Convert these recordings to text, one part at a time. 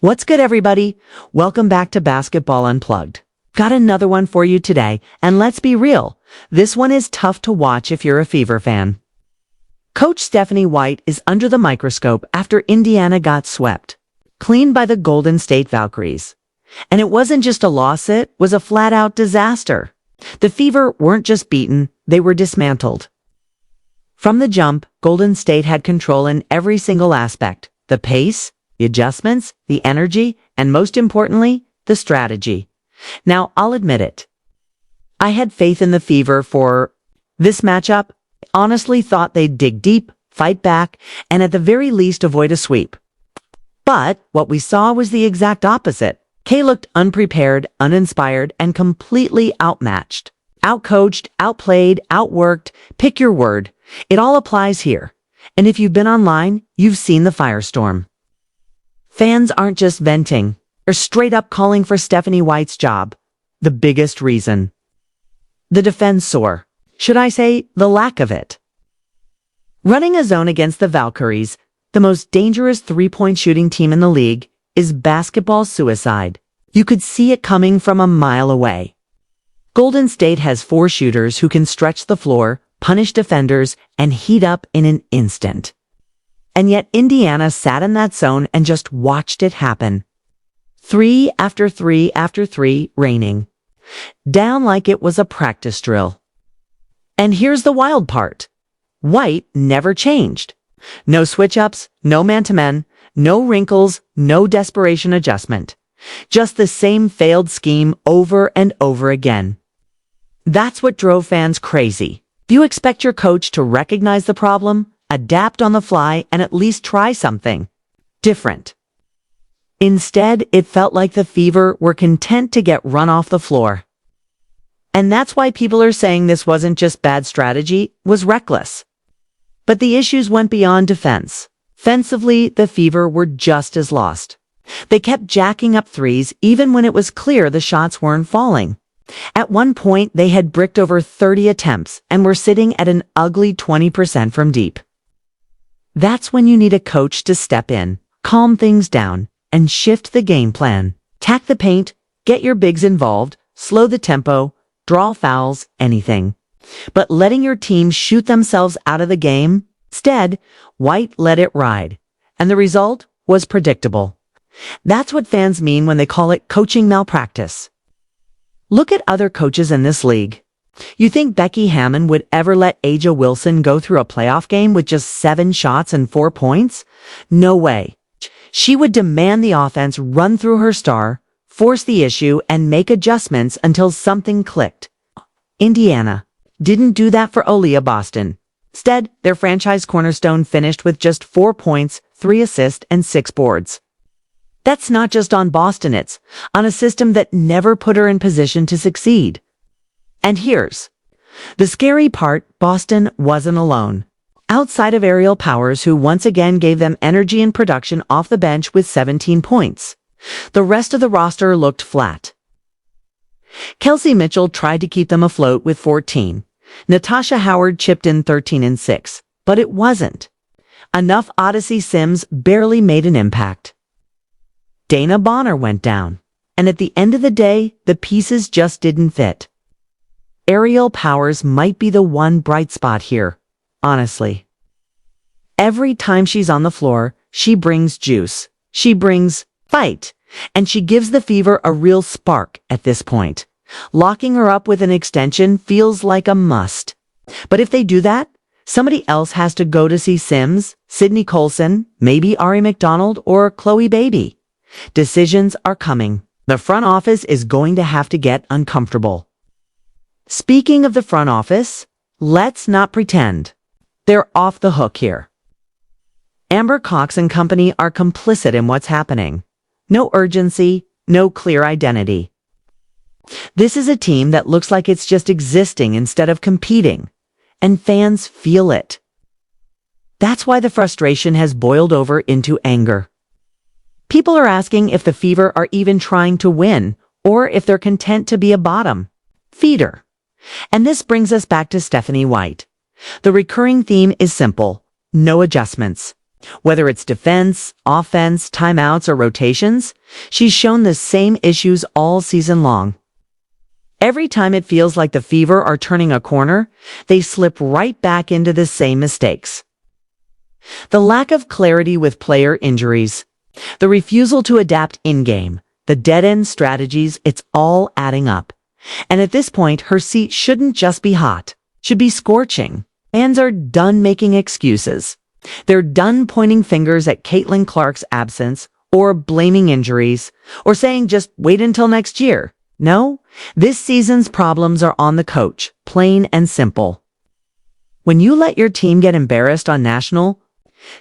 What's good, everybody? Welcome back to Basketball Unplugged. Got another one for you today, and let's be real, this one is tough to watch if you're a Fever fan. Coach Stephanie White is under the microscope after Indiana got swept, clean by the Golden State Valkyries. And it wasn't just a loss, it was a flat-out disaster. The Fever weren't just beaten, they were dismantled. From the jump, Golden State had control in every single aspect: the pace, the adjustments, the energy, and most importantly, the strategy. Now, I'll admit it. I had faith in the Fever for this matchup. I honestly thought they'd dig deep, fight back, and at the very least avoid a sweep. But what we saw was the exact opposite. Kay looked unprepared, uninspired, and completely outmatched. Outcoached, outplayed, outworked, pick your word. It all applies here. And if you've been online, you've seen the firestorm. Fans aren't just venting, or straight up calling for Stephanie White's job. The biggest reason: the defense, or should I say, the lack of it. Running a zone against the Valkyries, the most dangerous three-point shooting team in the league, is basketball suicide. You could see it coming from a mile away. Golden State has 4 shooters who can stretch the floor, punish defenders, and heat up in an instant. And yet Indiana sat in that zone and just watched it happen. 3 after 3 after 3 raining. Down like it was a practice drill. And here's the wild part. White never changed. No switch-ups, no man-to-man, no wrinkles, no desperation adjustment. Just the same failed scheme over and over again. That's what drove fans crazy. Do you expect your coach to recognize the problem, adapt on the fly, and at least try something different? Instead, it felt like the Fever were content to get run off the floor. And that's why people are saying this wasn't just bad strategy, it was reckless. But the issues went beyond defense. Offensively, the Fever were just as lost. They kept jacking up threes even when it was clear the shots weren't falling. At one point, they had bricked over 30 attempts and were sitting at an ugly 20% from deep. That's when you need a coach to step in, calm things down, and shift the game plan. Tack the paint, get your bigs involved, slow the tempo, draw fouls, anything. But letting your team shoot themselves out of the game? Instead, White let it ride. And the result was predictable. That's what fans mean when they call it coaching malpractice. Look at other coaches in this league. You think Becky Hammon would ever let Aja Wilson go through a playoff game with just 7 shots and 4 points? No way. She would demand the offense run through her star, force the issue, and make adjustments until something clicked. Indiana didn't do that for Aaliyah Boston. Instead, their franchise cornerstone finished with just 4 points, 3 assists, and 6 boards. That's not just on Boston, it's on a system that never put her in position to succeed. And here's the scary part: Boston wasn't alone. Outside of Aerial Powers, who once again gave them energy and production off the bench with 17 points, the rest of the roster looked flat. Kelsey Mitchell tried to keep them afloat with 14. Natasha Howard chipped in 13 and 6, but it wasn't enough. Odyssey Sims barely made an impact. Dana Bonner went down, and at the end of the day, the pieces just didn't fit. Aerial Powers might be the one bright spot here, honestly. Every time she's on the floor, she brings juice, she brings fight, and she gives the Fever a real spark at this point. Locking her up with an extension feels like a must. But if they do that, somebody else has to go to see Sims, Sydney Colson, maybe Ari McDonald, or Chloe Baby. Decisions are coming. The front office is going to have to get uncomfortable. Speaking of the front office, let's not pretend they're off the hook here. Amber Cox and company are complicit in what's happening. No urgency, no clear identity. This is a team that looks like it's just existing instead of competing, and fans feel it. That's why the frustration has boiled over into anger. People are asking if the Fever are even trying to win, or if they're content to be a bottom feeder. And this brings us back to Stephanie White. The recurring theme is simple: no adjustments, Whether it's defense, offense, timeouts, or rotations, she's shown the same issues all season long. Every time it feels like the Fever are turning a corner, they slip right back into the same mistakes. The lack of clarity with player injuries, the refusal to adapt in-game, the dead-end strategies, it's all adding up. And at this point, her seat shouldn't just be hot, should be scorching. Fans are done making excuses. They're done pointing fingers at Caitlin Clark's absence, or blaming injuries, or saying just wait until next year. No, this season's problems are on the coach, plain and simple. When you let your team get embarrassed on national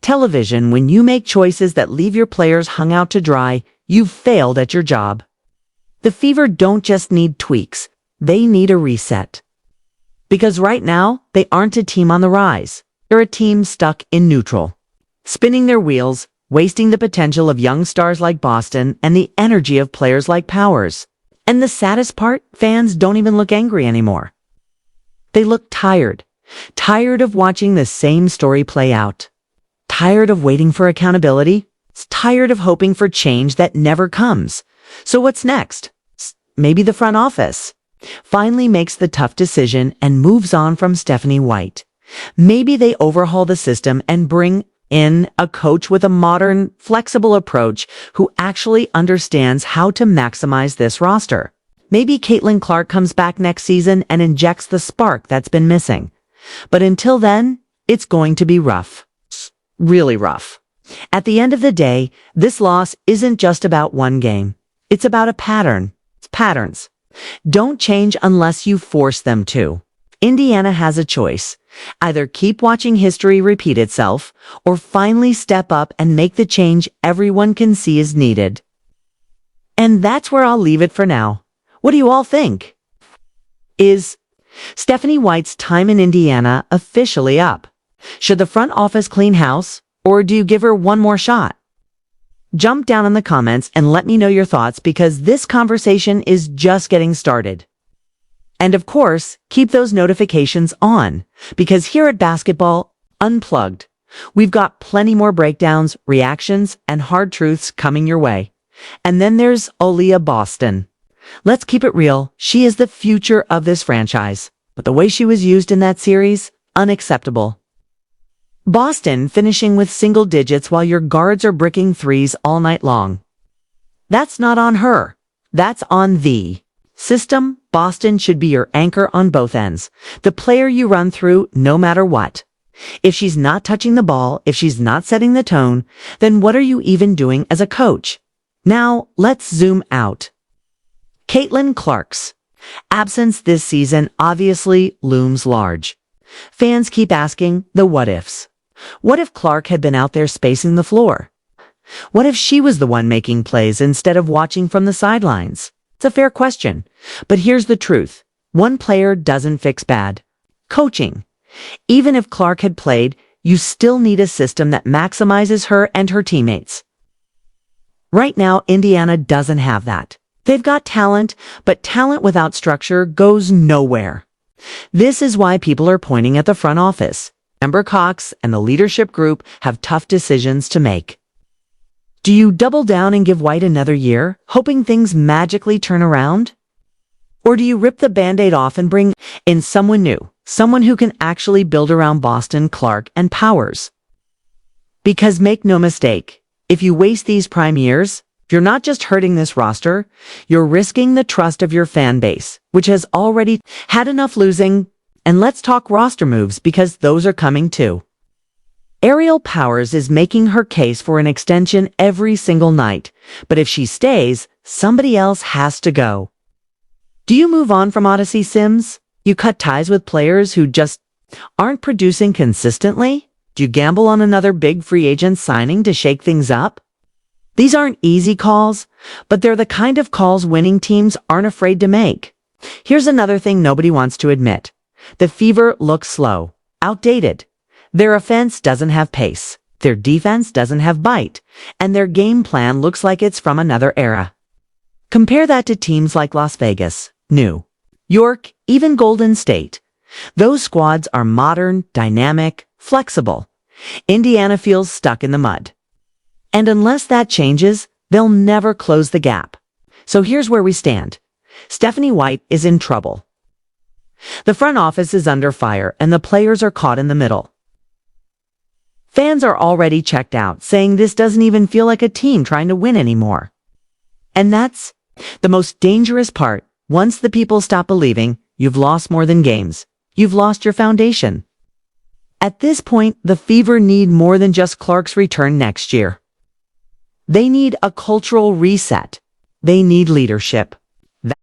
television, when you make choices that leave your players hung out to dry, you've failed at your job. The Fever don't just need tweaks, they need a reset. Because right now, they aren't a team on the rise. They're a team stuck in neutral, spinning their wheels, wasting the potential of young stars like Boston and the energy of players like Powers. And the saddest part, fans don't even look angry anymore. They look tired of watching the same story play out, tired of waiting for accountability, tired of hoping for change that never comes. So what's next? Maybe the front office finally makes the tough decision and moves on from Stephanie White. Maybe they overhaul the system and bring in a coach with a modern, flexible approach who actually understands how to maximize this roster. Maybe Caitlin Clark comes back next season and injects the spark that's been missing. But until then, it's going to be rough. Really rough. At the end of the day, this loss isn't just about one game. It's about a pattern. It's patterns. Don't change unless you force them to. Indiana has a choice. Either keep watching history repeat itself, or finally step up and make the change everyone can see is needed. And that's where I'll leave it for now. What do you all think? Is Stephanie White's time in Indiana officially up? Should the front office clean house, or do you give her one more shot? Jump down in the comments and let me know your thoughts, because this conversation is just getting started. And of course, keep those notifications on, because here at Basketball Unplugged, we've got plenty more breakdowns, reactions, and hard truths coming your way. And then there's Aaliyah Boston. Let's keep it real, she is the future of this franchise, but the way she was used in that series, unacceptable. Boston finishing with single digits while your guards are bricking threes all night long. That's not on her, that's on the system. Boston should be your anchor on both ends, the player you run through no matter what. If she's not touching the ball, if she's not setting the tone, then what are you even doing as a coach? Now, let's zoom out. Caitlin Clark's absence this season obviously looms large. Fans keep asking the what-ifs. What if Clark had been out there spacing the floor? What if she was the one making plays instead of watching from the sidelines? It's a fair question, but here's the truth. One player doesn't fix bad coaching. Even if Clark had played, you still need a system that maximizes her and her teammates. Right now, Indiana doesn't have that. They've got talent, but talent without structure goes nowhere. This is why people are pointing at the front office. Amber Cox and the leadership group have tough decisions to make. Do you double down and give White another year, hoping things magically turn around? Or do you rip the Band-Aid off and bring in someone new, someone who can actually build around Boston, Clark, and Powers? Because make no mistake, if you waste these prime years, you're not just hurting this roster, you're risking the trust of your fan base, which has already had enough losing. And let's talk roster moves, because those are coming too. Ariel Powers is making her case for an extension every single night, but if she stays, somebody else has to go. Do you move on from Odyssey Sims? You cut ties with players who just aren't producing consistently? Do you gamble on another big free agent signing to shake things up? These aren't easy calls, but they're the kind of calls winning teams aren't afraid to make. Here's another thing nobody wants to admit. The Fever looks slow, outdated. Their offense doesn't have pace, their defense doesn't have bite, and their game plan looks like it's from another era. Compare that to teams like Las Vegas, New York, even Golden State. Those squads are modern, dynamic, flexible. Indiana feels stuck in the mud. And unless that changes, they'll never close the gap. So here's where we stand. Stephanie White is in trouble. The front office is under fire and the players are caught in the middle. Fans are already checked out, saying this doesn't even feel like a team trying to win anymore. And that's the most dangerous part. Once the people stop believing, you've lost more than games. You've lost your foundation. At this point, the Fever need more than just Clark's return next year. They need a cultural reset. They need leadership.